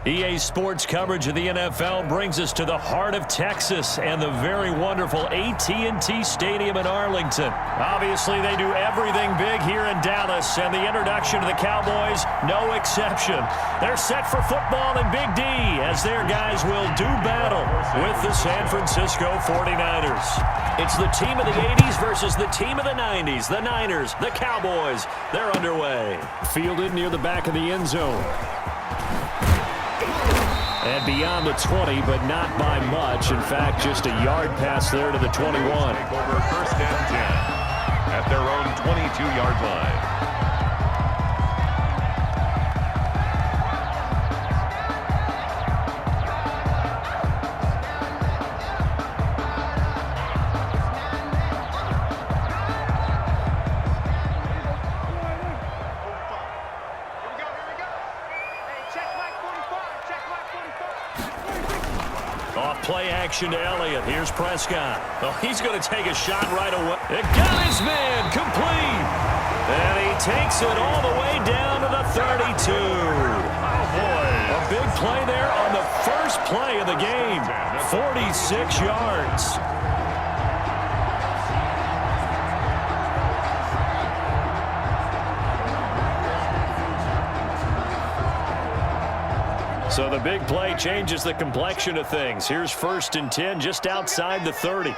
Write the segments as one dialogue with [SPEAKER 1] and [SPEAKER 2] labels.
[SPEAKER 1] EA Sports coverage of the NFL brings us to the heart of Texas and the very wonderful AT&T Stadium in Arlington. Obviously, they do everything big here in Dallas, and the introduction to the Cowboys, no exception. They're set for football in Big D as their guys will do battle with the San Francisco 49ers. It's the team of the 80s versus the team of the 90s. The Niners, the Cowboys, they're underway. Fielded near the back of the end zone. And beyond the 20, but not by much. In fact, just a yard pass there to the 21.
[SPEAKER 2] Over first and 10 at their own 22-yard line.
[SPEAKER 1] Play action to Elliott. Here's Prescott. Oh, he's going to take a shot right away. It got his man complete. And he takes it all the way down to the 32. Oh, boy. A big play there on the first play of the game. 46 yards. So the big play changes the complexion of things. Here's first and 10 just outside the 30.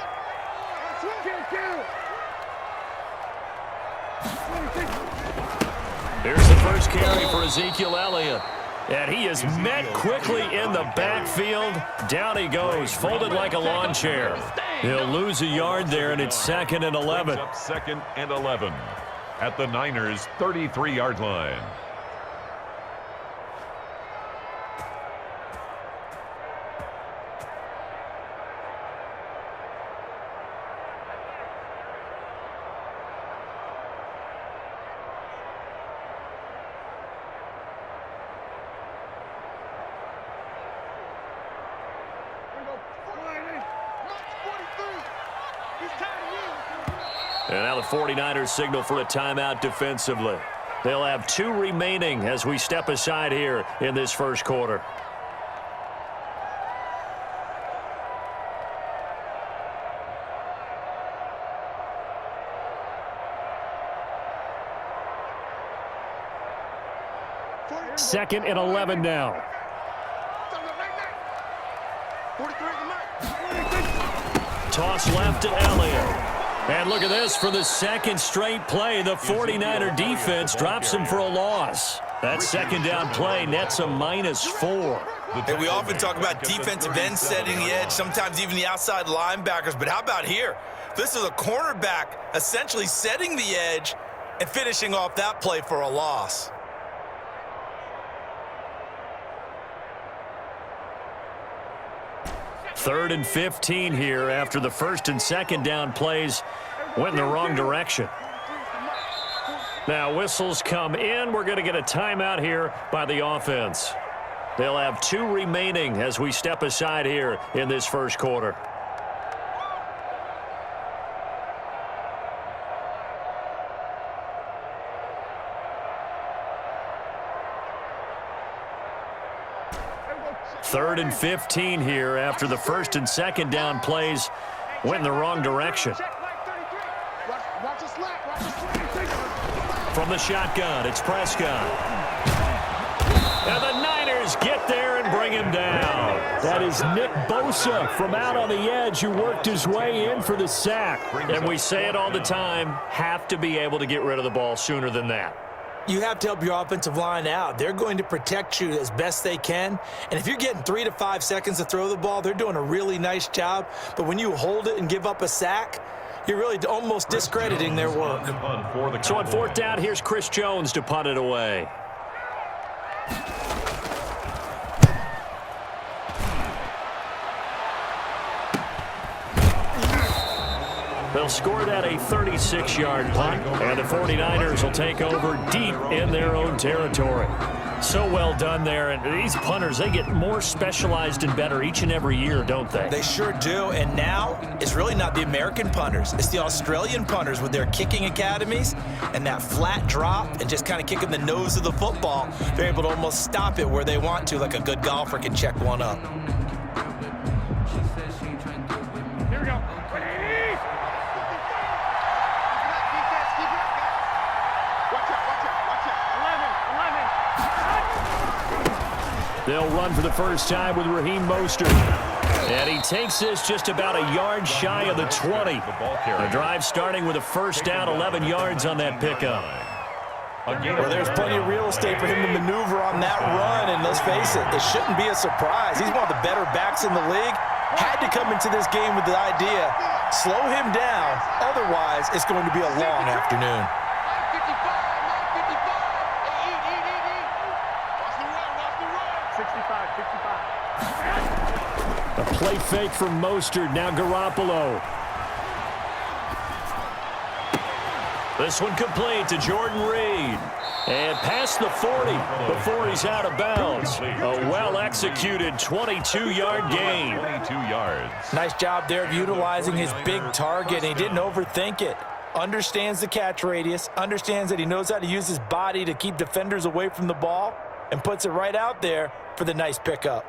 [SPEAKER 1] Here's the first carry for Ezekiel Elliott. And he is met quickly in the backfield. Down he goes, folded like a lawn chair. He'll lose a yard there, and it's 2nd and 11.
[SPEAKER 2] Second and 11 at the Niners' 33-yard line.
[SPEAKER 1] And now the 49ers signal for a timeout defensively. They'll have 2 remaining as we step aside here in this first quarter. Second and 11 now. Toss left to Elliott. And look at this, for the second straight play, the 49er defense drops him for a loss. That second down play nets a -4.
[SPEAKER 3] Hey, we often talk about defensive ends setting the edge, sometimes even the outside linebackers, but how about here? This is a cornerback essentially setting the edge and finishing off that play for a loss.
[SPEAKER 1] Third and 15 here after the first and second down plays went in the wrong direction. Now whistles come in. We're going to get a timeout here by the offense. They'll have 2 remaining as we step aside here in this first quarter. Third and 15 here after the first and second down plays went in the wrong direction. From the shotgun, it's Prescott. And the Niners get there and bring him down. That is Nick Bosa from out on the edge who worked his way in for the sack. And we say it all the time, have to be able to get rid of the ball sooner than that.
[SPEAKER 4] You have to help your offensive line out. They're going to protect you as best they can. And if you're getting 3 to 5 seconds to throw the ball, they're doing a really nice job. But when you hold it and give up a sack, you're really almost discrediting their work.
[SPEAKER 1] So on fourth down, here's Chris Jones to punt it away. They'll score that a 36-yard punt, and the 49ers will take over deep in their own territory. So well done there. And these punters, they get more specialized and better each and every year, don't they?
[SPEAKER 4] They sure do. And now it's really not the American punters. It's the Australian punters with their kicking academies and that flat drop and just kind of kicking the nose of the football. They're able to almost stop it where they want to, like a good golfer can check one up.
[SPEAKER 5] Here we go.
[SPEAKER 1] They'll run for the first time with Raheem Mostert. And he takes this just about a yard shy of the 20. The drive starting with a first down, 11 yards on that pickup.
[SPEAKER 4] Well, there's plenty of real estate for him to maneuver on that run, and let's face it, it shouldn't be a surprise. He's one of the better backs in the league. Had to come into this game with the idea, slow him down, otherwise it's going to be a long afternoon.
[SPEAKER 1] A play fake from Mostert, now Garoppolo. This one complete to Jordan Reed. And past the 40 before he's out of bounds. A well-executed 22-yard gain.
[SPEAKER 2] 22 yards.
[SPEAKER 4] Nice job there of utilizing his big target. He didn't overthink it. Understands the catch radius, understands that he knows how to use his body to keep defenders away from the ball, and puts it right out there for the nice pickup.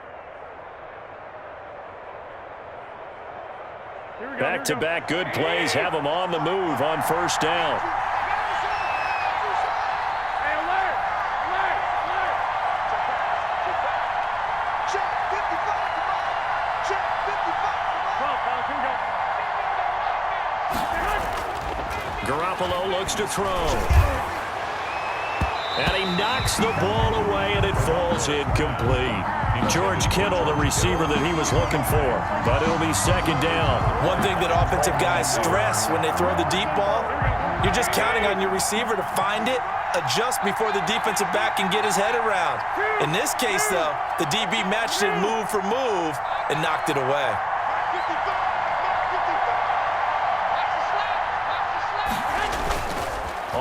[SPEAKER 1] Back-to-back good plays have him on the move on first down. Garoppolo looks to throw. And he knocks the ball away, and it falls incomplete. George Kittle, the receiver that he was looking for. But it'll be second down.
[SPEAKER 4] One thing that offensive guys stress when they throw the deep ball, you're just counting on your receiver to find it, adjust before the defensive back can get his head around. In this case, though, the DB matched it move for move and knocked it away.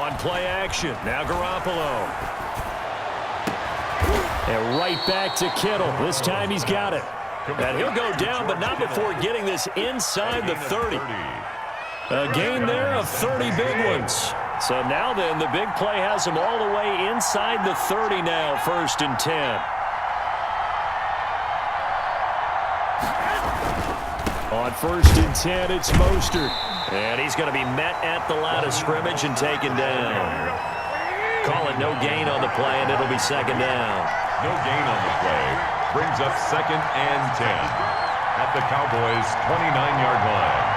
[SPEAKER 1] On play action, now Garoppolo. And right back to Kittle. This time he's got it. And he'll go down, but not before getting this inside the 30. A gain there of 30 big ones. So now then, the big play has him all the way inside the 30 now, first and 10. On first and 10, it's Mostert. And he's going to be met at the line of scrimmage and taken down. Call it no gain on the play, and it'll be second down.
[SPEAKER 2] No gain on the play. Brings up second and 10 at the Cowboys' 29-yard line.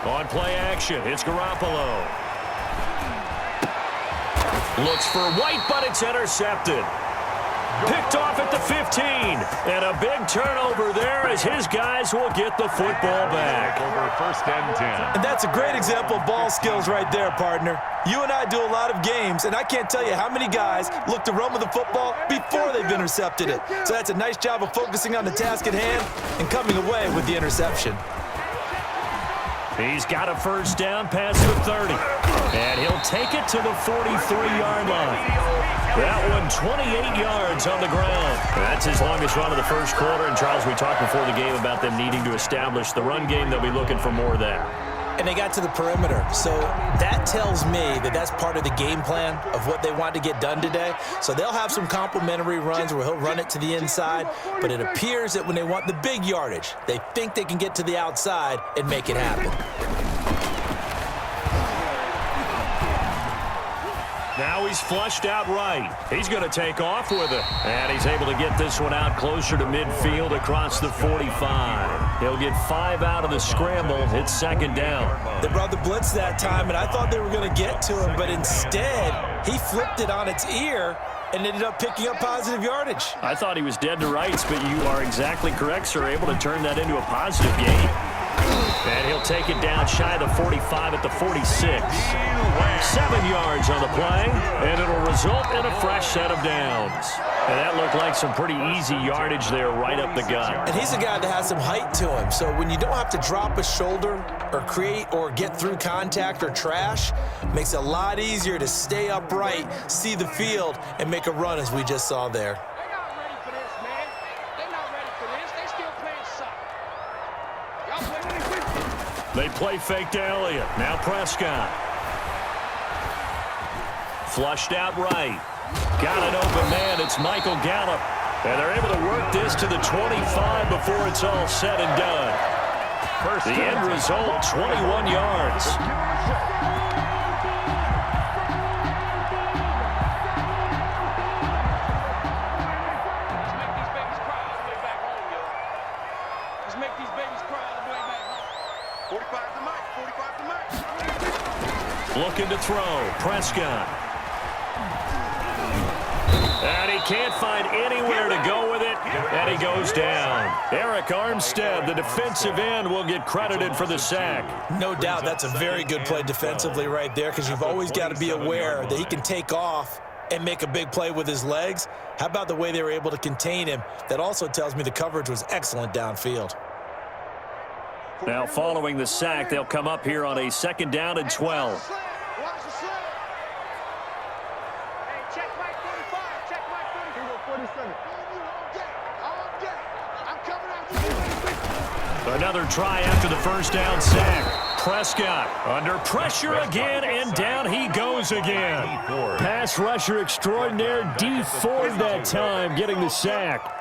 [SPEAKER 1] On play action, it's Garoppolo. Looks for White, but it's intercepted. Picked off at the 15. And a big turnover there as his guys will get the football back.
[SPEAKER 2] Over first and 10.
[SPEAKER 4] And that's a great example of ball skills right there, partner. You and I do a lot of games, and I can't tell you how many guys look to run with the football before they've intercepted it. So that's a nice job of focusing on the task at hand and coming away with the interception.
[SPEAKER 1] He's got a first down past the 30. And he'll take it to the 43-yard line. That one 28 yards on the ground. That's his longest run of the first quarter. And, Charles, we talked before the game about them needing to establish the run game. They'll be looking for more of that.
[SPEAKER 4] And they got to the perimeter. So that tells me that that's part of the game plan of what they want to get done today. So they'll have some complimentary runs where he'll run it to the inside. But it appears that when they want the big yardage, they think they can get to the outside and make it happen.
[SPEAKER 1] Now he's flushed out right. He's going to take off with it. And he's able to get this one out closer to midfield across the 45. He'll get 5 out of the scramble. It's second down.
[SPEAKER 4] They brought the blitz that time, and I thought they were going to get to him, but instead he flipped it on its ear and ended up picking up positive yardage.
[SPEAKER 1] I thought he was dead to rights, but you are exactly correct, sir. Able to turn that into a positive gain. And he'll take it down shy of the 45 at the 46. 7 yards on the play, and it'll result in a fresh set of downs. And that looked like some pretty easy yardage there right up the gut.
[SPEAKER 4] And he's a guy that has some height to him, so when you don't have to drop a shoulder or create or get through contact or trash, it makes it a lot easier to stay upright, see the field, and make a run as we just saw there.
[SPEAKER 5] They're not ready for this, man. They're not ready for this. They still playing soccer. Y'all play.
[SPEAKER 1] They play fake to Elliott. Now Prescott. Flushed out right. Got an open man. It's Michael Gallup. And they're able to work this to the 25 before it's all said and done. The end result, 21 yards.
[SPEAKER 5] Let's make these babies cry all the way back home. 45 to Mike. 45 to Mike.
[SPEAKER 1] Looking to throw. Prescott. And he can't find anywhere to go with it, and he goes down. Eric Armstead, the defensive end, will get credited for the sack.
[SPEAKER 4] No doubt that's a very good play defensively right there, because you've always got to be aware that he can take off and make a big play with his legs. How about the way they were able to contain him? That also tells me the coverage was excellent downfield.
[SPEAKER 1] Now following the sack, they'll come up here on a 2nd down and 12.
[SPEAKER 5] Another
[SPEAKER 1] try after the first down sack. Prescott under pressure again, and down he goes again. Pass rusher extraordinaire, D Ford that time, getting the sack.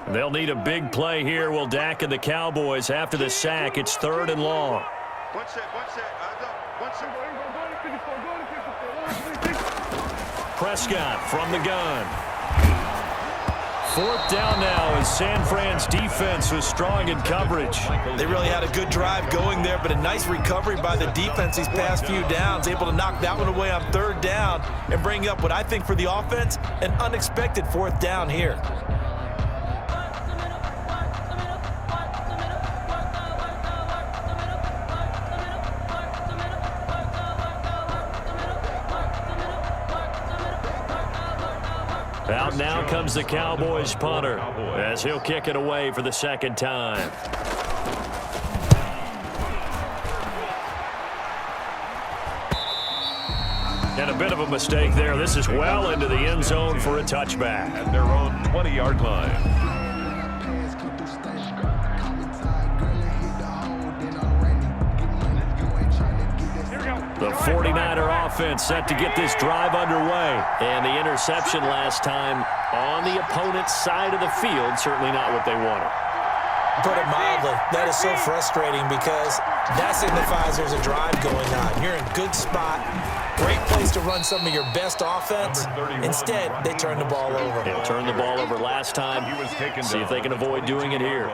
[SPEAKER 1] They'll need a big play here. Will Dak and the Cowboys after the sack. It's 3rd and long.
[SPEAKER 5] One set.
[SPEAKER 1] Prescott from the gun. 4th down now as San Fran's defense was strong in coverage.
[SPEAKER 4] They really had a good drive going there, but a nice recovery by the defense these past few downs, able to knock that one away on 3rd down and bring up what I think for the offense, an unexpected 4th down here. Out now comes the Cowboys punter as he'll kick it away for the 2nd time. And a bit of a mistake there. This is well into the end zone for a touchback.
[SPEAKER 2] At their own 20-yard line.
[SPEAKER 1] The 49er offense set to get this drive underway. And the interception last time on the opponent's side of the field, certainly not what they wanted.
[SPEAKER 4] Put it mildly, that is so frustrating because that signifies there's a drive going on. You're in a good spot, great place to run some of your best offense. Instead, they turn the ball over.
[SPEAKER 1] They'll turn the ball over last time. See if they can avoid doing it here.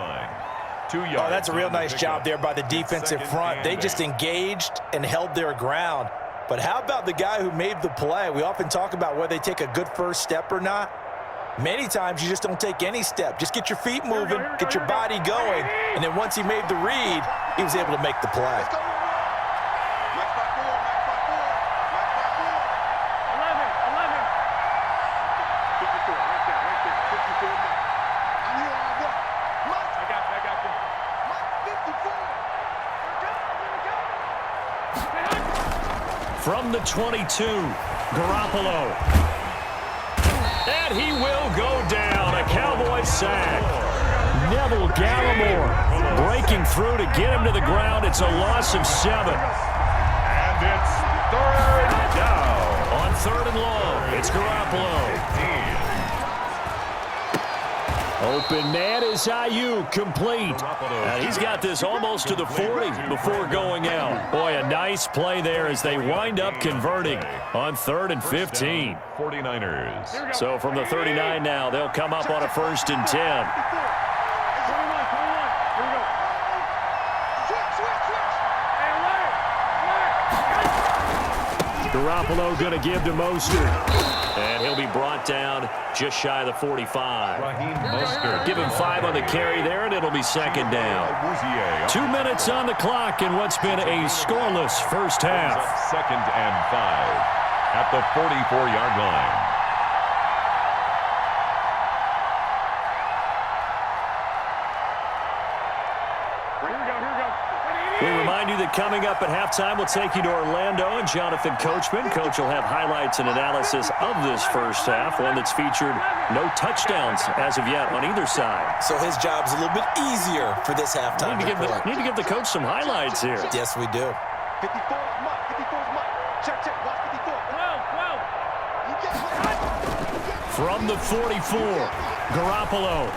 [SPEAKER 4] Oh, that's a real nice job there by the defensive front. They just engaged and held their ground. But how about the guy who made the play? We often talk about whether they take a good first step or not. Many times you just don't take any step. Just get your feet moving, get your body going, and then once he made the read, he was able to make the play.
[SPEAKER 1] From the 22, Garoppolo. And he will go down. A Cowboy sack. Neville Gallimore breaking through to get him to the ground. It's a loss of 7.
[SPEAKER 2] And it's 3rd down.
[SPEAKER 1] On 3rd and long, it's Garoppolo. Open man is Ayuk, complete. And he's got this almost to the 40 before going out. Boy, a nice play there as they wind up converting on 3rd and 15.
[SPEAKER 2] 49ers.
[SPEAKER 1] So from the 39 now, they'll come up on a 1st and 10. Garoppolo going to give to Mostert. And he'll be brought down just shy of the 45.
[SPEAKER 2] Raheem Mostert.
[SPEAKER 1] Give him 5 on the carry there, and it'll be 2nd down. 2 minutes on the clock in what's been a scoreless first half.
[SPEAKER 2] 2nd and 5 at the 44-yard line.
[SPEAKER 1] We remind you that coming up at halftime, we'll take you to Orlando and Jonathan Coachman. Coach will have highlights and analysis of this first half, one that's featured no touchdowns as of yet on either side.
[SPEAKER 4] So his job's a little bit easier for this halftime.
[SPEAKER 1] Need to give the coach some highlights here.
[SPEAKER 4] Yes, we do.
[SPEAKER 5] 54 is Mike. 54 is Mike. Check. Watch 54.
[SPEAKER 1] From the 44, Garoppolo.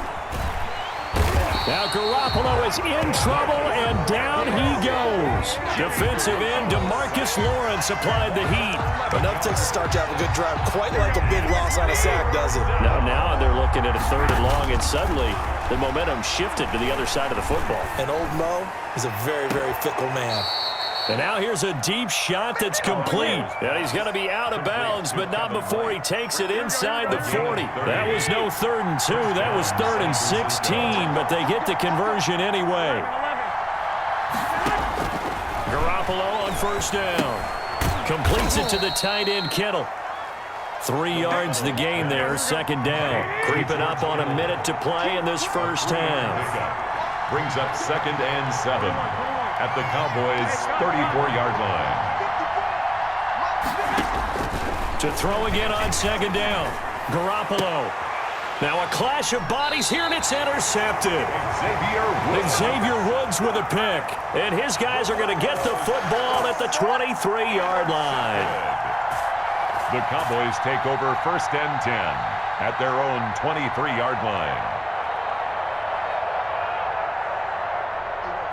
[SPEAKER 1] Now Garoppolo is in trouble, and down he goes. Defensive end DeMarcus Lawrence applied the heat.
[SPEAKER 4] Enough takes to start to have a good drive. Quite like a big loss on a sack, does it?
[SPEAKER 1] Now they're looking at a 3rd and long, and suddenly the momentum shifted to the other side of the football.
[SPEAKER 4] And old Mo is a very, very fickle man.
[SPEAKER 1] And now here's a deep shot that's complete. And he's going to be out of bounds, but not before he takes it inside the 40. That was no 3rd and 2. That was 3rd and 16, but they get the conversion anyway. Garoppolo on 1st down. Completes it to the tight end, Kittle. 3 yards the gain there, 2nd down. Creeping up on a minute to play in this first half.
[SPEAKER 2] Brings up 2nd and 7 at the Cowboys' 34-yard line.
[SPEAKER 1] To throw again on 2nd down. Garoppolo. Now a clash of bodies here, and it's intercepted. Xavier Woods with a pick. And his guys are going to get the football at the 23-yard line.
[SPEAKER 2] The Cowboys take over 1st and 10 at their own 23-yard line.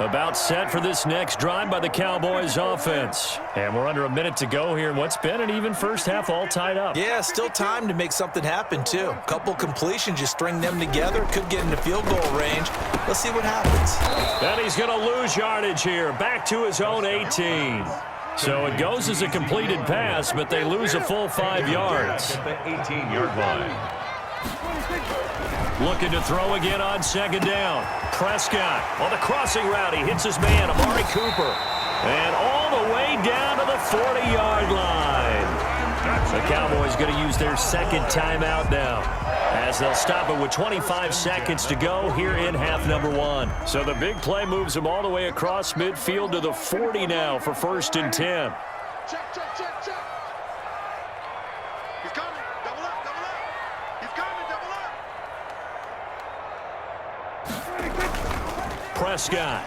[SPEAKER 1] About set for this next drive by the Cowboys offense. And we're under a minute to go here in what's been an even first half, all tied up.
[SPEAKER 4] Yeah, still time to make something happen, too. A couple completions, you string them together, could get into field goal range. Let's see what happens.
[SPEAKER 1] And he's going to lose yardage here, back to his own 18. So it goes as a completed pass, but they lose a full 5 yards.
[SPEAKER 2] At the 18-yard line.
[SPEAKER 1] Looking to throw again on 2nd down. Prescott on the crossing route. He hits his man, Amari Cooper. And all the way down to the 40-yard line. The Cowboys going to use their 2nd timeout now, as they'll stop it with 25 seconds to go here in half number 1. So the big play moves them all the way across midfield to the 40 now for 1st and 10.
[SPEAKER 5] Check. He's coming. Double up. He's coming. Double up.
[SPEAKER 1] Prescott.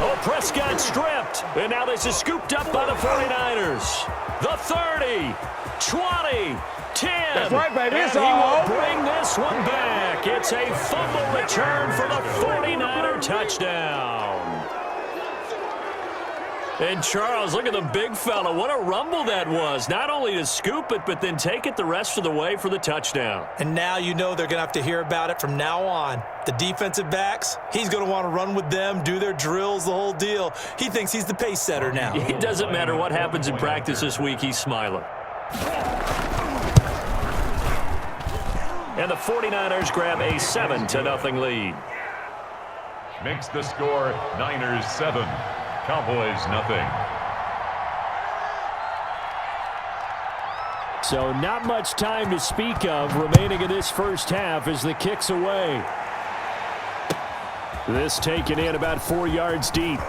[SPEAKER 1] Oh, Prescott stripped. And now this is scooped up by the 49ers. The 30, 20, 10.
[SPEAKER 5] That's right, baby.
[SPEAKER 1] And
[SPEAKER 5] It's
[SPEAKER 1] he
[SPEAKER 5] all
[SPEAKER 1] will bring this one back. It's a fumble return for the 49er touchdown. And Charles, look at the big fella. What a rumble that was. Not only to scoop it, but then take it the rest of the way for the touchdown.
[SPEAKER 4] And now you know they're going to have to hear about it from now on. The defensive backs, he's going to want to run with them, do their drills, the whole deal. He thinks he's the pace setter now.
[SPEAKER 1] It doesn't matter what happens in practice this week, he's smiling. And the 49ers grab a 7-0 lead.
[SPEAKER 2] Makes the score Niners 7. Cowboys nothing.
[SPEAKER 1] So not much time to speak of remaining in this first half as the kick's away. This taken in about 4 yards deep.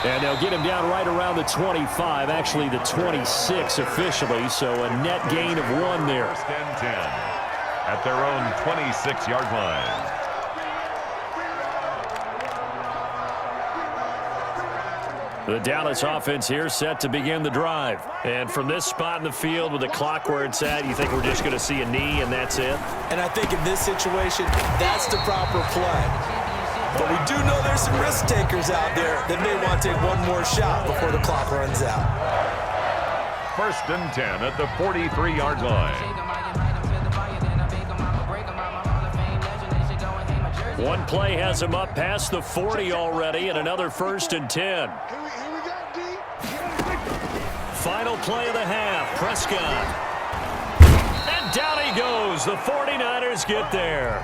[SPEAKER 1] And they'll get him down right around the 25, actually the 26 officially, so a net gain of 1 there.
[SPEAKER 2] 1st and 10 at their own 26-yard line.
[SPEAKER 1] The Dallas offense here set to begin the drive. And from this spot in the field with the clock where it's at, you think we're just going to see a knee and that's it?
[SPEAKER 4] And I think in this situation, that's the proper play. But we do know there's some risk takers out there that may want to take one more shot before the clock runs out.
[SPEAKER 2] 1st and 10 at the 43-yard line.
[SPEAKER 1] One play has him up past the 40 already, and another 1st and 10. Final play of the half, Prescott. And down he goes. The 49ers get there.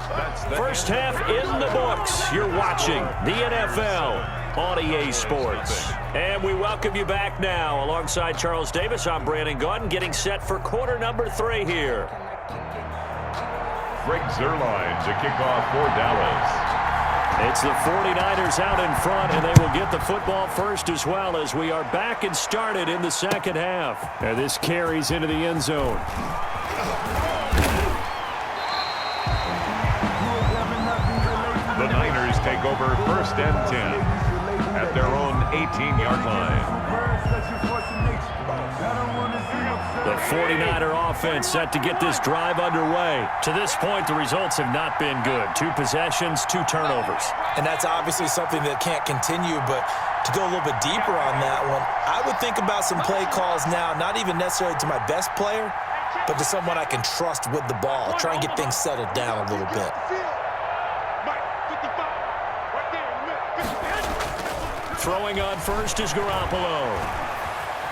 [SPEAKER 1] First half in the books. You're watching the NFL on EA Sports. And we welcome you back now. Alongside Charles Davis, I'm Brandon Gaudin, getting set for quarter number 3 here.
[SPEAKER 2] Greg Zuerlein to kick off for Dallas.
[SPEAKER 1] It's the 49ers out in front, and they will get the football first as well as we are back and started in the second half. And this carries into the end zone.
[SPEAKER 2] The Niners take over 1st and 10 at their own 18-yard line.
[SPEAKER 1] The 49er offense set to get this drive underway. To this point, the results have not been good. 2 possessions, 2 turnovers.
[SPEAKER 4] And that's obviously something that can't continue, but to go a little bit deeper on that one, I would think about some play calls now, not even necessarily to my best player, but to someone I can trust with the ball. Try and get things settled down a little bit.
[SPEAKER 1] Throwing on first is Garoppolo.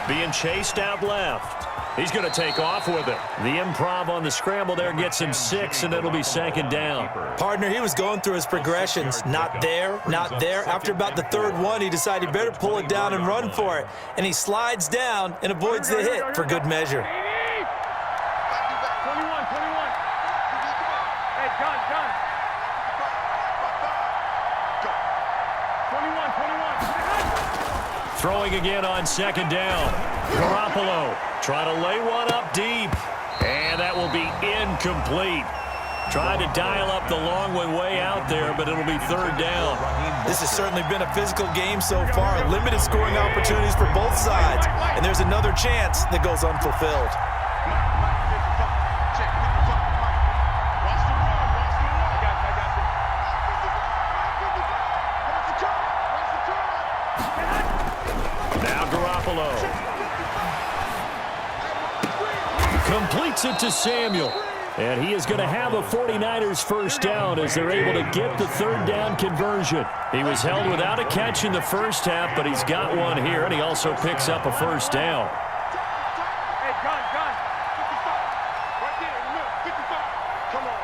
[SPEAKER 1] Being chased out left. He's going to take off with it. The improv on the scramble there gets him 6, and it'll be 2nd down.
[SPEAKER 4] Partner, he was going through his progressions. Not there, not there. After about the 3rd one, he decided he better pull it down and run for it. And he slides down and avoids the hit for good measure.
[SPEAKER 5] 21. Hey, John. 21.
[SPEAKER 1] Throwing again on 2nd down. Garoppolo trying to lay one up deep. And that will be incomplete. Trying to dial up the long way out there, but it'll be 3rd down.
[SPEAKER 4] This has certainly been a physical game so far. Limited scoring opportunities for both sides. And there's another chance that goes unfulfilled.
[SPEAKER 1] Now Garoppolo completes it to Samuel. And he is going to have a 49ers 1st down as they're able to get the 3rd down conversion. He was held without a catch in the first half, but he's got one here, and he also picks up a 1st down.
[SPEAKER 5] Hey, John. 55. Right there in the middle. 55. Come on.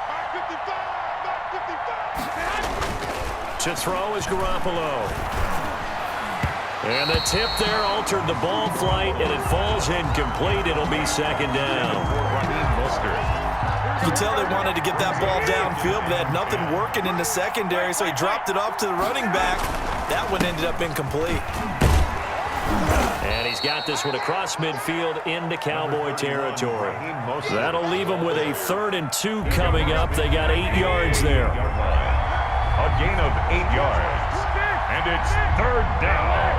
[SPEAKER 5] Mark 55.
[SPEAKER 1] To throw is Garoppolo. And the tip there altered the ball flight, and it falls incomplete. It'll be 2nd down.
[SPEAKER 4] You can tell they wanted to get that ball downfield, but they had nothing working in the secondary, so he dropped it off to the running back. That one ended up incomplete.
[SPEAKER 1] And he's got this one across midfield into Cowboy territory. That'll leave them with a 3rd and 2 coming up. They got 8 yards there.
[SPEAKER 2] A gain of 8 yards. And it's 3rd down.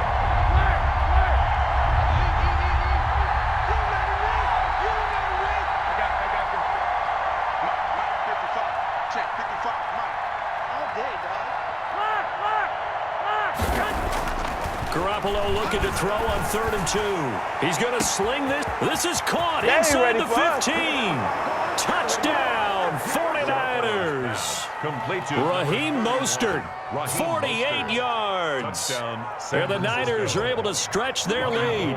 [SPEAKER 1] Garoppolo looking to throw on 3rd and 2. He's going to sling this. This is caught inside the 15. Touchdown, 49ers.
[SPEAKER 2] Complete to
[SPEAKER 1] Raheem Mostert, 48 yards. And the Niners are able to stretch their lead.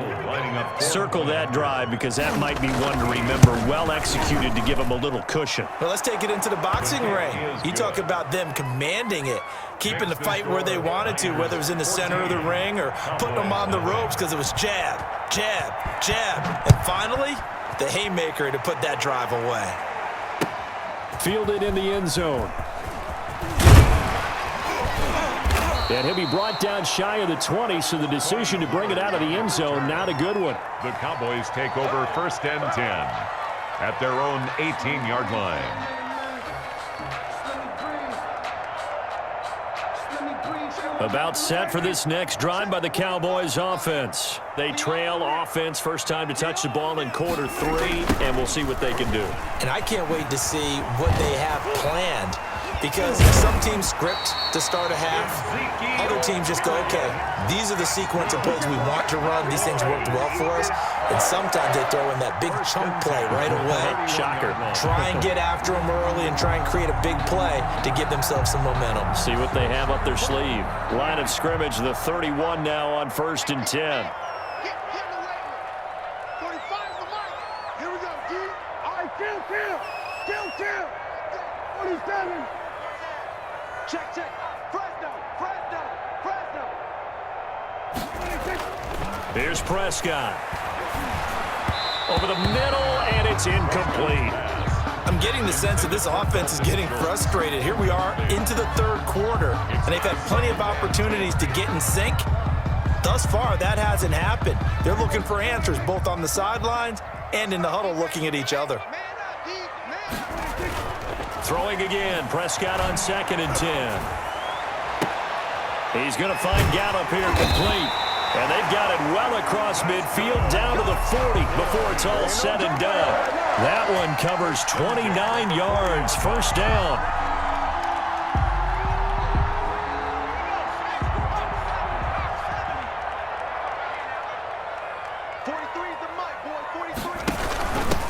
[SPEAKER 1] Circle that drive because that might be one to remember. Well executed to give them a little cushion.
[SPEAKER 4] Well, let's take it into the boxing ring. You talk about them commanding it, keeping the fight where they wanted to, whether it was in the center of the ring or putting them on the ropes because it was jab, jab, jab. And finally, the haymaker to put that drive away.
[SPEAKER 1] Fielded in the end zone. And he'll be brought down shy of the 20, so the decision to bring it out of the end zone, not a good one.
[SPEAKER 2] The Cowboys take over 1st and 10 at their own 18-yard line.
[SPEAKER 1] About set for this next drive by the Cowboys offense. They trail offense first time to touch the ball in quarter 3, and we'll see what they can do.
[SPEAKER 4] And I can't wait to see what they have planned, because some teams script to start a half. Other teams just go, okay, these are the sequence of plays we want to run. These things worked well for us. And sometimes they throw in that big chunk play right away.
[SPEAKER 1] Shocker.
[SPEAKER 4] Try and get after them early and try and create a big play to give themselves some momentum.
[SPEAKER 1] See what they have up their sleeve. Line of scrimmage, the 31 now on 1st and 10.
[SPEAKER 5] Hit the way. 45 the mark. Here we go, D. All right, kill. 47. Check. Fresno.
[SPEAKER 1] Here's Prescott. Over the middle, and it's incomplete.
[SPEAKER 3] I'm getting the sense that this offense is getting frustrated. Here we are into the 3rd quarter, and they've had plenty of opportunities to get in sync. Thus far, that hasn't happened. They're looking for answers both on the sidelines and in the huddle looking at each other.
[SPEAKER 1] Throwing again, Prescott on 2nd and 10. He's going to find Gallup here complete. And they've got it well across midfield down to the 40 before it's all said and done. That one covers 29 yards, first down.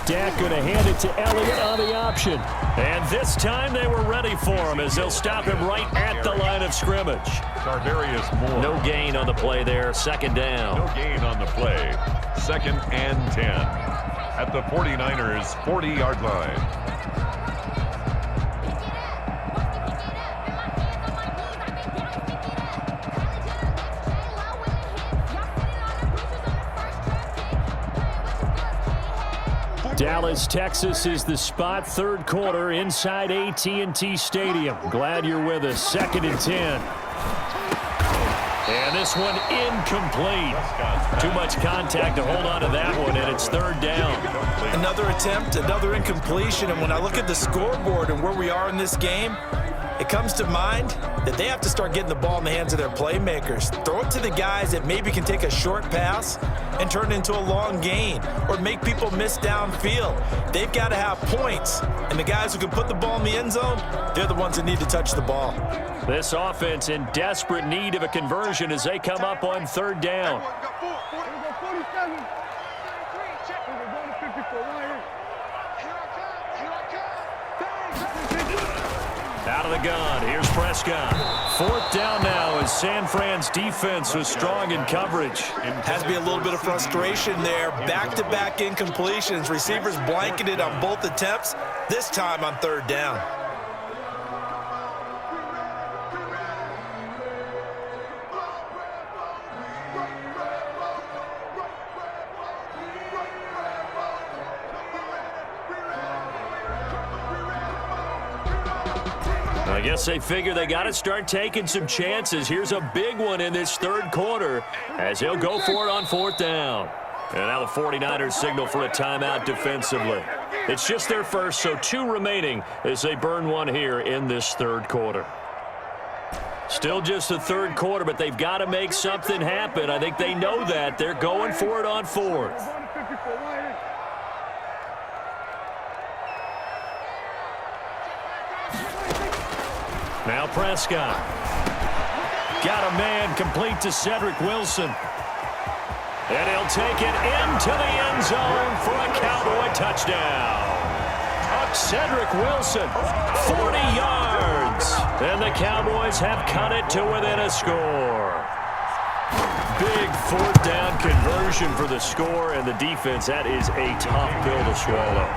[SPEAKER 1] Dak going to hand it to Elliott on the option. And this time they were ready for him as they'll stop him right at the line of scrimmage.
[SPEAKER 2] Tarvarius Moore.
[SPEAKER 1] No gain on the play there, 2nd down.
[SPEAKER 2] No gain on the play. 2nd and 10 at the 49ers' 40-yard line.
[SPEAKER 1] Dallas, Texas is the spot, 3rd quarter inside AT&T Stadium. Glad you're with us. 2nd and 10. And this one incomplete. Too much contact to hold on to that one, and it's 3rd down.
[SPEAKER 3] Another attempt, another incompletion, and when I look at the scoreboard and where we are in this game, it comes to mind that they have to start getting the ball in the hands of their playmakers. Throw it to the guys that maybe can take a short pass and turn it into a long gain or make people miss downfield. They've got to have points, and the guys who can put the ball in the end zone, they're the ones that need to touch the ball.
[SPEAKER 1] This offense in desperate need of a conversion as they come up on 3rd down. Out of the gun, here's Prescott. 4th down now as San Fran's defense was strong in coverage.
[SPEAKER 3] Has to be a little bit of frustration there. Back-to-back incompletions. Receivers blanketed on both attempts, this time on 3rd down.
[SPEAKER 1] I guess they figure they got to start taking some chances. Here's a big one in this 3rd quarter as he'll go for it on 4th down. And now the 49ers signal for a timeout defensively. It's just their first, so 2 remaining as they burn one here in this 3rd quarter. Still just the 3rd quarter, but they've got to make something happen. I think they know that. They're going for it on 4th. Now Prescott. Got a man complete to Cedric Wilson. And he'll take it into the end zone for a Cowboy touchdown. Cedric Wilson, 40 yards. And the Cowboys have cut it to within a score. Big 4th down conversion for the score, and the defense, that is a tough pill to swallow.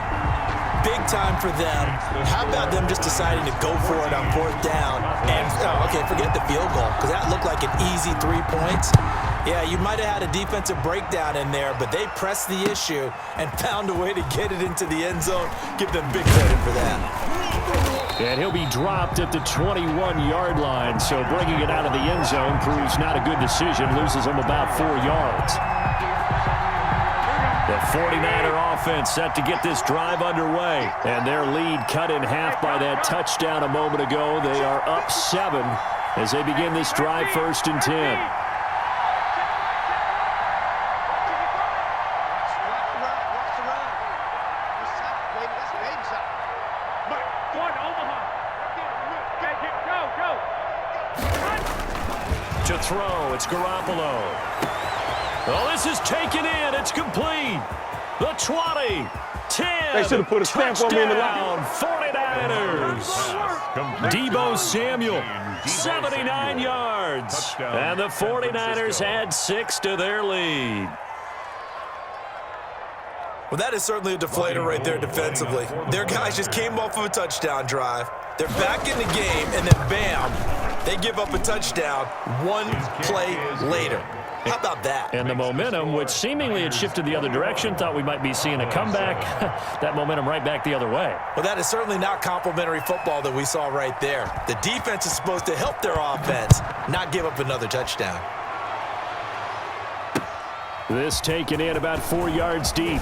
[SPEAKER 4] Big time for them. How about them just deciding to go for it on 4th down? And, okay, forget the field goal, because that looked like an easy 3 points. Yeah, you might have had a defensive breakdown in there, but they pressed the issue and found a way to get it into the end zone. Give them big credit for that.
[SPEAKER 1] And he'll be dropped at the 21-yard line, so bringing it out of the end zone proves not a good decision, loses him about 4 yards. The 49er offense set to get this drive underway, and their lead cut in half by that touchdown a moment ago. They are up 7 as they begin this drive, 1st and 10. To throw, it's Garoppolo. Oh, this is taken in. It's complete. The 20, 10.
[SPEAKER 6] They should have put a stamp on me in the line.
[SPEAKER 1] 49ers. Deebo Samuel, 79 yards. And the 49ers add 6 to their lead.
[SPEAKER 4] Well, that is certainly a deflator right there defensively. Their guys just came off of a touchdown drive. They're back in the game, and then bam, they give up a touchdown 1 play later. How about that?
[SPEAKER 1] And the momentum, which seemingly had shifted the other direction, thought we might be seeing a comeback. That momentum right back the other way.
[SPEAKER 4] Well, that is certainly not complimentary football that we saw right there. The defense is supposed to help their offense, not give up another touchdown.
[SPEAKER 1] This taken in about 4 yards deep.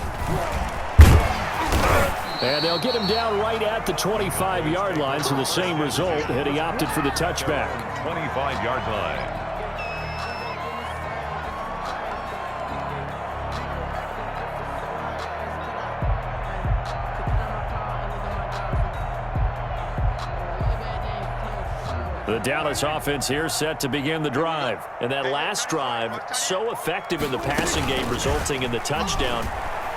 [SPEAKER 1] And they'll get him down right at the 25-yard line, so the same result had he opted for the touchback.
[SPEAKER 2] 25-yard line.
[SPEAKER 1] The Dallas offense here set to begin the drive. And that last drive, so effective in the passing game, resulting in the touchdown.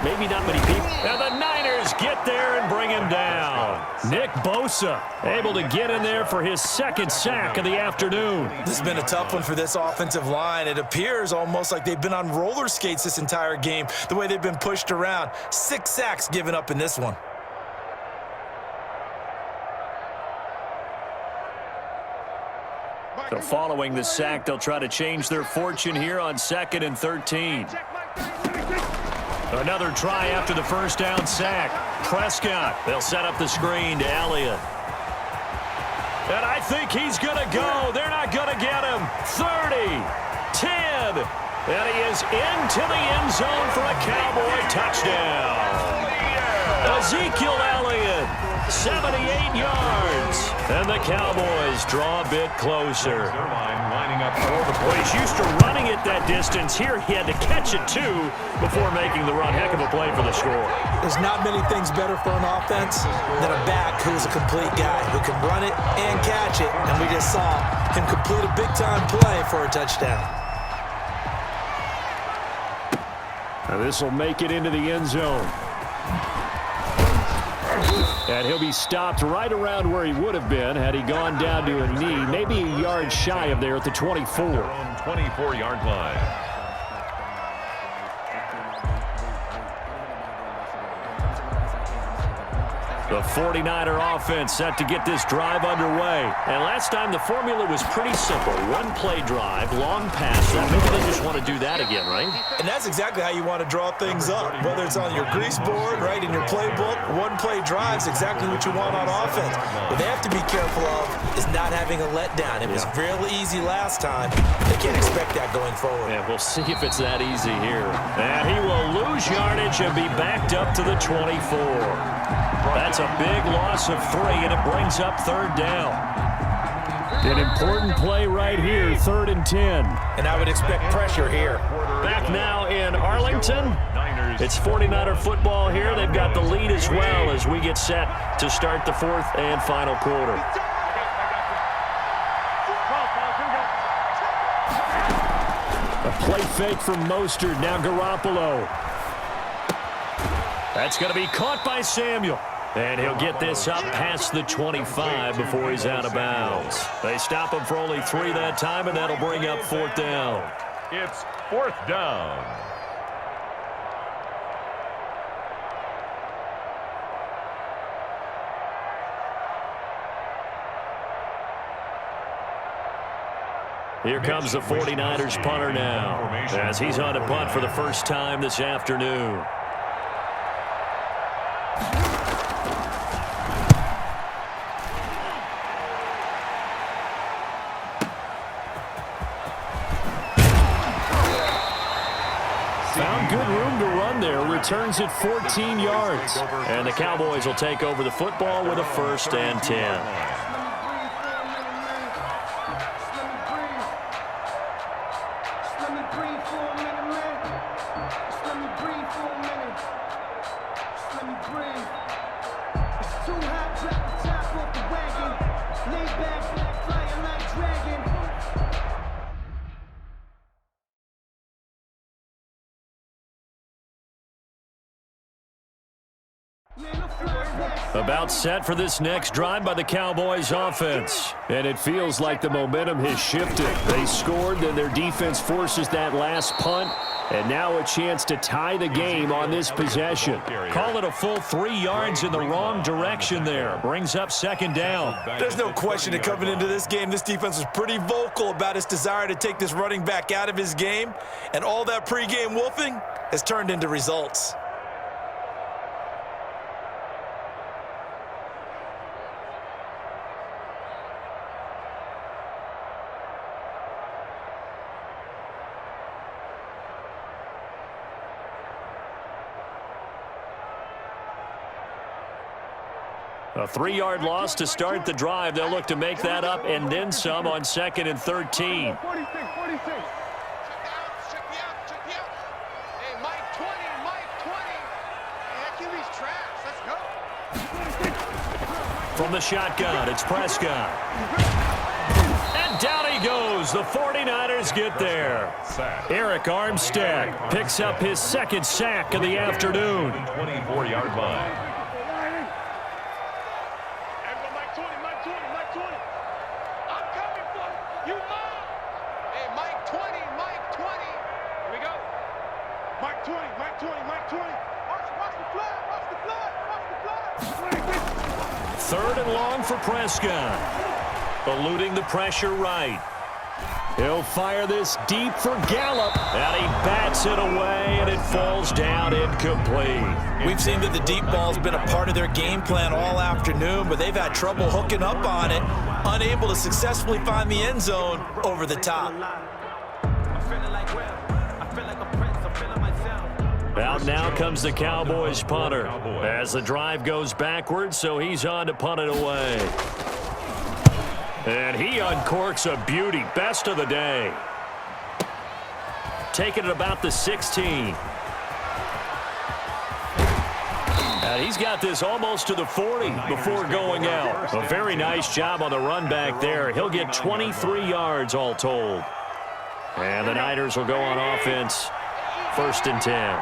[SPEAKER 1] Maybe not many people. And the Niners get there and bring him down. Nick Bosa able to get in there for his 2nd sack of the afternoon.
[SPEAKER 4] This has been a tough one for this offensive line. It appears almost like they've been on roller skates this entire game, the way they've been pushed around. 6 sacks given up in this one.
[SPEAKER 1] So following the sack, they'll try to change their fortune here on 2nd and 13. Another try after the 1st down sack. Prescott, they'll set up the screen to Elliott. And I think he's going to go. They're not going to get him. 30, 10, and he is into the end zone for a Cowboy touchdown. Ezekiel Elliott, 78 yards. And the Cowboys draw a bit closer. Well, he's used to running it that distance. Here he had to catch it, too, before making the run. Heck of a play for the score.
[SPEAKER 4] There's not many things better for an offense than a back who is a complete guy who can run it and catch it. And we just saw him complete a big-time play for a touchdown.
[SPEAKER 1] Now this will make it into the end zone. And he'll be stopped right around where he would have been had he gone down to a knee, maybe a yard shy of there at the 24.
[SPEAKER 2] 24-yard line.
[SPEAKER 1] The 49er offense set to get this drive underway. And last time the formula was pretty simple. 1-play drive, long pass. Maybe they just want to do that again, right?
[SPEAKER 4] And that's exactly how you want to draw things up. Whether it's on your grease board, right, in your playbook, 1-play drive is exactly what you want on offense. What they have to be careful of is not having a letdown. It was real easy last time. They can't expect that going forward.
[SPEAKER 1] Yeah, we'll see if it's that easy here. And he will lose yardage and be backed up to the 24. That's a big loss of 3, and it brings up 3rd down. An important play right here, 3rd and 10.
[SPEAKER 4] And I would expect pressure here.
[SPEAKER 1] Back now in Arlington. It's 49er football here. They've got the lead as well as we get set to start the 4th and final quarter. A play fake from Mostert. Now Garoppolo. That's going to be caught by Samuel. And he'll get this up past the 25 before he's out of bounds. They stop him for only 3 that time, and that'll bring up 4th down.
[SPEAKER 2] It's 4th down.
[SPEAKER 1] Here comes the 49ers punter now, as he's on to punt for the first time this afternoon. Found good room to run there. Returns it 14 yards. And the Cowboys will take over the football with a 1st and 10. About set for this next drive by the Cowboys offense. And it feels like the momentum has shifted. They scored, then their defense forces that last punt. And now a chance to tie the game on this possession. Call it a full 3 yards in the wrong direction there. Brings up second down.
[SPEAKER 4] There's no question that coming into this game, this defense was pretty vocal about its desire to take this running back out of his game. And all that pregame wolfing has turned into results.
[SPEAKER 1] A 3-yard loss to start the drive. They'll look to make that up and then some on 2nd and 13.
[SPEAKER 5] 46. Check me out. Hey, Mike 20. Hey, QB's trash. Let's go.
[SPEAKER 1] From the shotgun, it's Prescott. And down he goes. The 49ers get there. Eric Armstead picks up his 2nd sack of the afternoon.
[SPEAKER 2] 24-yard line.
[SPEAKER 1] Third and long for Prescott. Eluding the pressure right. He'll fire this deep for Gallup. And he bats it away, and it falls down incomplete.
[SPEAKER 4] We've seen that the deep ball's been a part of their game plan all afternoon, but they've had trouble hooking up on it, unable to successfully find the end zone over the top.
[SPEAKER 1] Out now comes the Cowboys punter as the drive goes backwards, so he's on to punt it away. And he uncorks a beauty. Best of the day. Taking it about the 16. And he's got this almost to the 40 before going out. A very nice job on the run back there. He'll get 23 yards all told. And the Niners will go on offense. 1st and 10.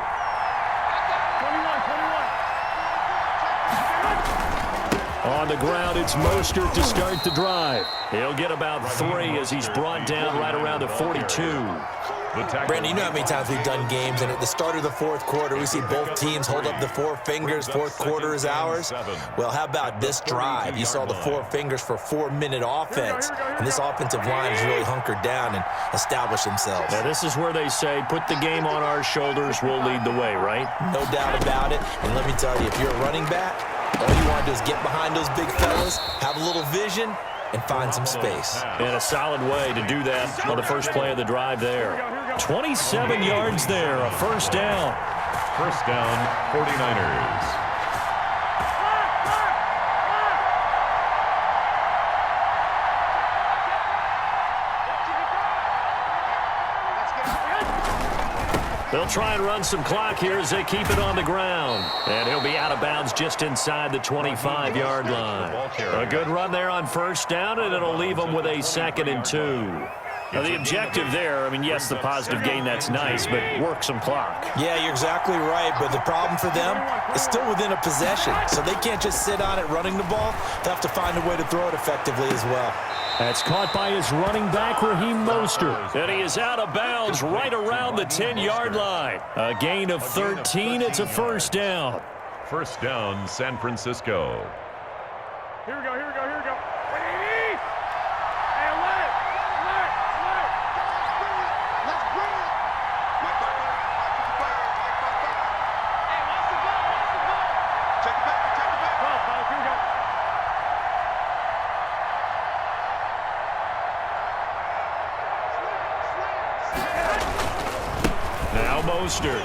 [SPEAKER 1] On the ground, it's Mostert to start the drive. He'll get about 3 as he's brought down right around the 42.
[SPEAKER 4] Brandon, you know how many times we've done games, and at the start of the 4th quarter, we see both teams hold up the 4 fingers. 4th quarter is ours. Well, how about this drive? You saw the 4 fingers for 4-minute offense, and this offensive line has really hunkered down and established themselves.
[SPEAKER 1] Now, this is where they say, put the game on our shoulders, we'll lead the way, right?
[SPEAKER 4] No doubt about it. And let me tell you, if you're a running back, all you want to do is get behind those big fellas, have a little vision, and find some space.
[SPEAKER 1] And a solid way to do that on the first play of the drive there. 27 yards there, a 1st down.
[SPEAKER 2] 1st down, 49ers.
[SPEAKER 1] They'll try and run some clock here as they keep it on the ground. And he'll be out of bounds just inside the 25-yard line. A good run there on 1st down, and it'll leave them with a 2nd and 2. Now, the objective there, I mean, yes, the positive gain, that's nice, but work some clock.
[SPEAKER 4] Yeah, you're exactly right, but the problem for them is still within a possession, so they can't just sit on it running the ball. They'll have to find a way to throw it effectively as well.
[SPEAKER 1] That's caught by his running back, Raheem Mostert. And he is out of bounds right around the 10-yard line. A gain of 13. It's a 1st down.
[SPEAKER 2] 1st down, San Francisco.
[SPEAKER 5] Here we go.
[SPEAKER 1] Now Mostert.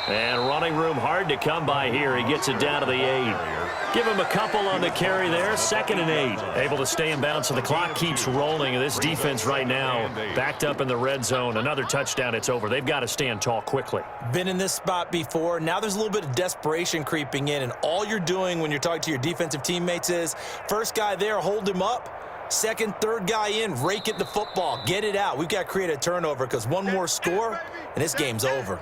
[SPEAKER 1] And running room hard to come by here. He gets it down to the 8. Give him a couple on the carry there. 2nd and 8. Able to stay in bounds, so the clock keeps rolling. This defense right now backed up in the red zone. Another touchdown, it's over. They've got to stand tall quickly.
[SPEAKER 4] Been in this spot before. Now there's a little bit of desperation creeping in, and all you're doing when you're talking to your defensive teammates is first guy there, hold him up. Second, third guy in, rake it the football. Get it out. We've got to create a turnover because one more score, and this game's over.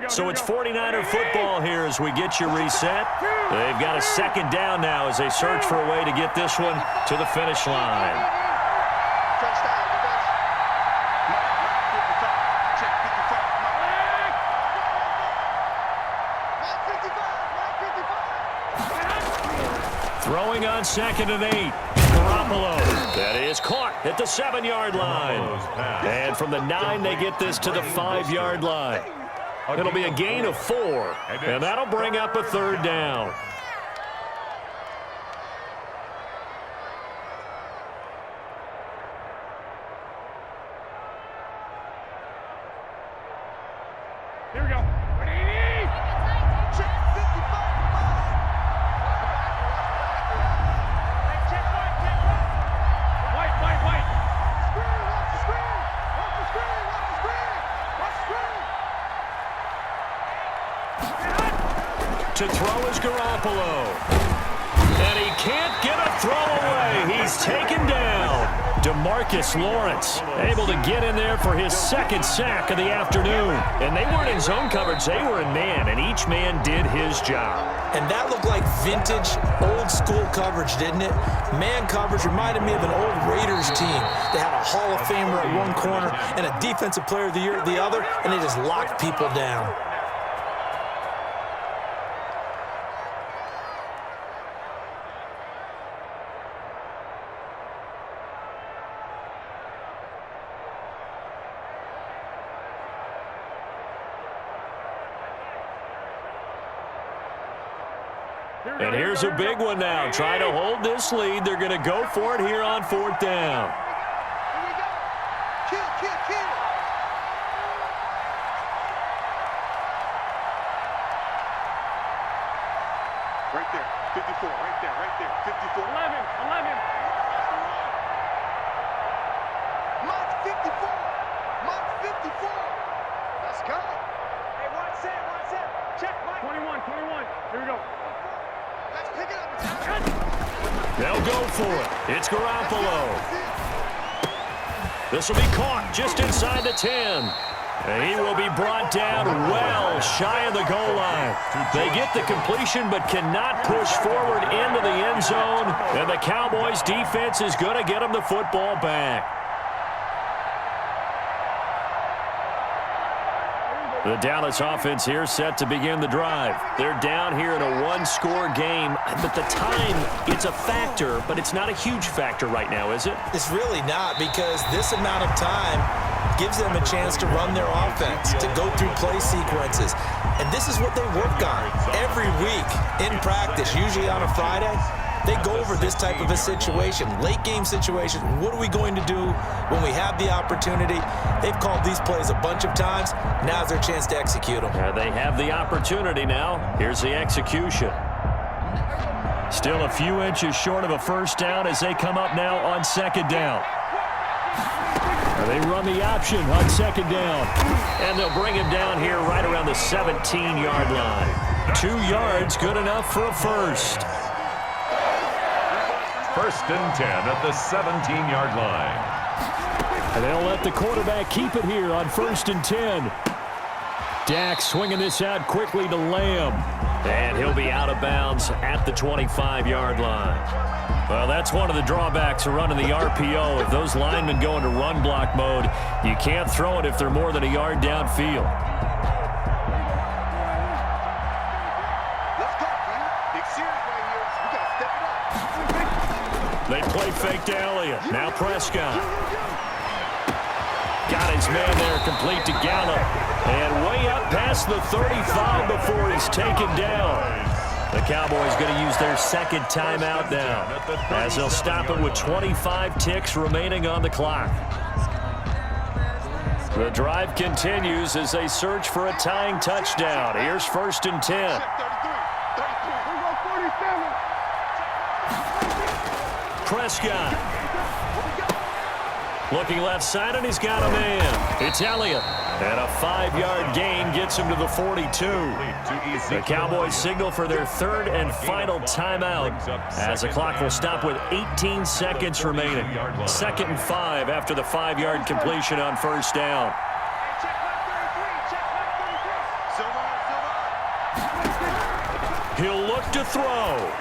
[SPEAKER 1] So it's 49er football here as we get you reset. They've got a 2nd down now as they search for a way to get this one to the finish line. Throwing on 2nd and 8. Garoppolo. That is caught at the 7-yard line. And from the 9, they get this to the 5-yard line. It'll be a gain of 4, and that'll bring up a 3rd down.
[SPEAKER 5] Here we go. Check 55. Check white. Screen, watch the screen. Watch the screen. Watch the screen.
[SPEAKER 1] To throw is Garoppolo. And he can't get a throw away. He's taken down. DeMarcus Lawrence able to get in there for his 2nd sack of the afternoon. And they weren't in zone coverage. They were in man, and each man did his job.
[SPEAKER 4] And that looked like vintage, old-school coverage, didn't it? Man coverage reminded me of an old Raiders team. They had a Hall of Famer at one corner and a Defensive Player of the Year at the other, and they just locked people down.
[SPEAKER 1] And here's a big one now. Trying to hold this lead. They're going to go for it here on 4th down.
[SPEAKER 5] Here we go. Kill. Right there. 54. Right there. 54. 11. Mark 54. Mark 54. Let's go. Hey, one set. Check, Mike. 21. Here we go. Let's pick it up.
[SPEAKER 1] They'll go for it. It's Garoppolo. This will be caught just inside the 10. And he will be brought down well shy of the goal line. They get the completion but cannot push forward into the end zone. And the Cowboys defense is going to get them the football back. The Dallas offense here set to begin the drive. They're down here in a one-score game, but the time, it's a factor, but it's not a huge factor right now, is it?
[SPEAKER 4] It's really not, because this amount of time gives them a chance to run their offense, to go through play sequences. And this is what they work on every week in practice, usually on a Friday. They go over this type of a situation, late game situation. What are we going to do when we have the opportunity? They've called these plays a bunch of times. Now's their chance to execute them.
[SPEAKER 1] They have the opportunity now. Here's the execution. Still a few inches short of a first down as they come up now on second down. They run the option on second down. And they'll bring him down here right around the 17-yard line. 2 yards, good enough for a first.
[SPEAKER 2] First and 10 at the 17-yard line.
[SPEAKER 1] And they'll let the quarterback keep it here on first and 10. Dak swinging this out quickly to Lamb. And he'll be out of bounds at the 25-yard line. Well, that's one of the drawbacks of running the RPO. If those linemen go into run block mode, you can't throw it if they're more than a yard downfield.
[SPEAKER 5] Let's go, man. Big series right here. We got to step it up.
[SPEAKER 1] They play fake to Elliott. Now Prescott. Got his man there complete to Gallup. And way up past the 35 before he's taken down. The Cowboys going to use their second timeout now, as they'll stop it with 25 ticks remaining on the clock. The drive continues as they search for a tying touchdown. Here's 1st and 10. Prescott. Looking left side, and he's got a man. It's Elliott. And a 5-yard gain gets him to the 42. The Cowboys signal for their 3rd and final timeout as the clock will stop with 18 seconds remaining. 2nd and 5 after the 5-yard completion on 1st down. He'll look to throw.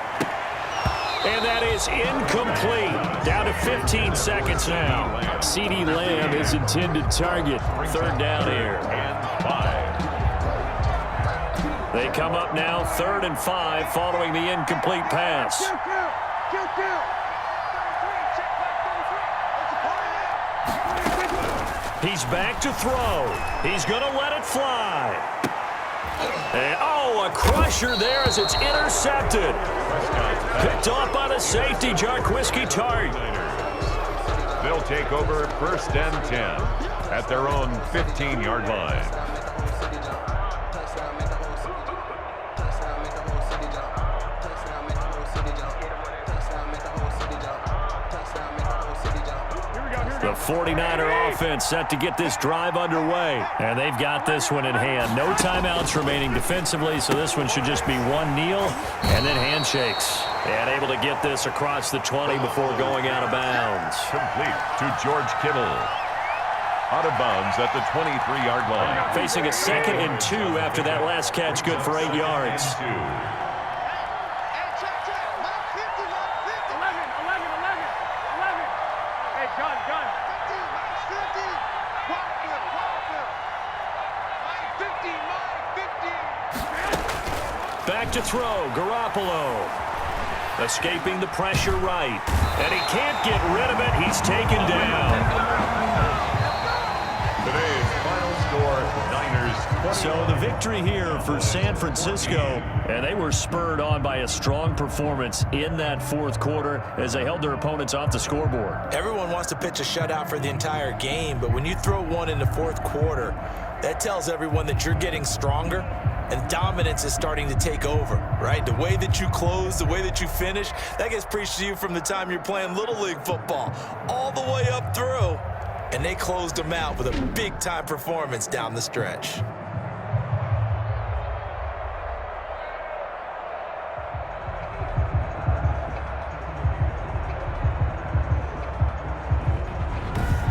[SPEAKER 1] And that is incomplete. Down to 15 seconds now. CeeDee Lamb is intended target. 3rd down here. They come up now 3rd and 5 following the incomplete pass. He's back to throw. He's going to let it fly. And, a crusher there as it's intercepted. Picked off by the safety, Jarquiski Tart.
[SPEAKER 2] They'll take over 1st and 10 at their own 15-yard line.
[SPEAKER 1] The 49er offense set to get this drive underway. And they've got this one in hand. No timeouts remaining defensively, so this one should just be one kneel and then handshakes. And able to get this across the 20 before going out of bounds.
[SPEAKER 2] Complete to George Kittle. Out of bounds at the 23-yard line.
[SPEAKER 1] Facing a 2nd and 2 after that last catch, good for 8 yards. Back to throw, Garoppolo. Escaping the pressure right. And he can't get rid of it. He's taken down.
[SPEAKER 2] Today's final score, Niners 20.
[SPEAKER 1] So the victory here for San Francisco. And they were spurred on by a strong performance in that 4th quarter as they held their opponents off the scoreboard.
[SPEAKER 4] Everyone wants to pitch a shutout for the entire game, but when you throw one in the 4th quarter, that tells everyone that you're getting stronger. And dominance is starting to take over, right? The way that you close, the way that you finish, that gets preached to you from the time you're playing Little League football all the way up through. And they closed them out with a big-time performance down the stretch.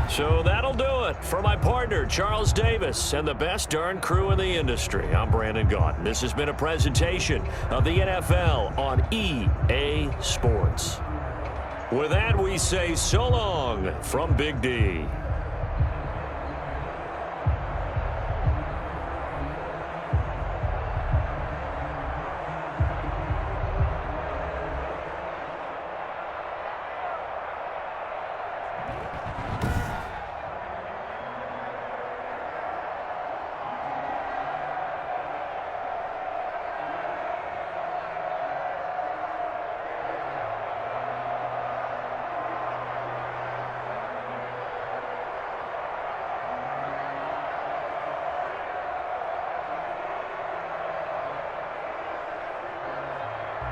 [SPEAKER 1] So that'll do it for my partner, Charles Davis, and the best darn crew in the industry. I'm Brandon Gaudin. This has been a presentation of the NFL on EA Sports. With that, we say so long from Big D.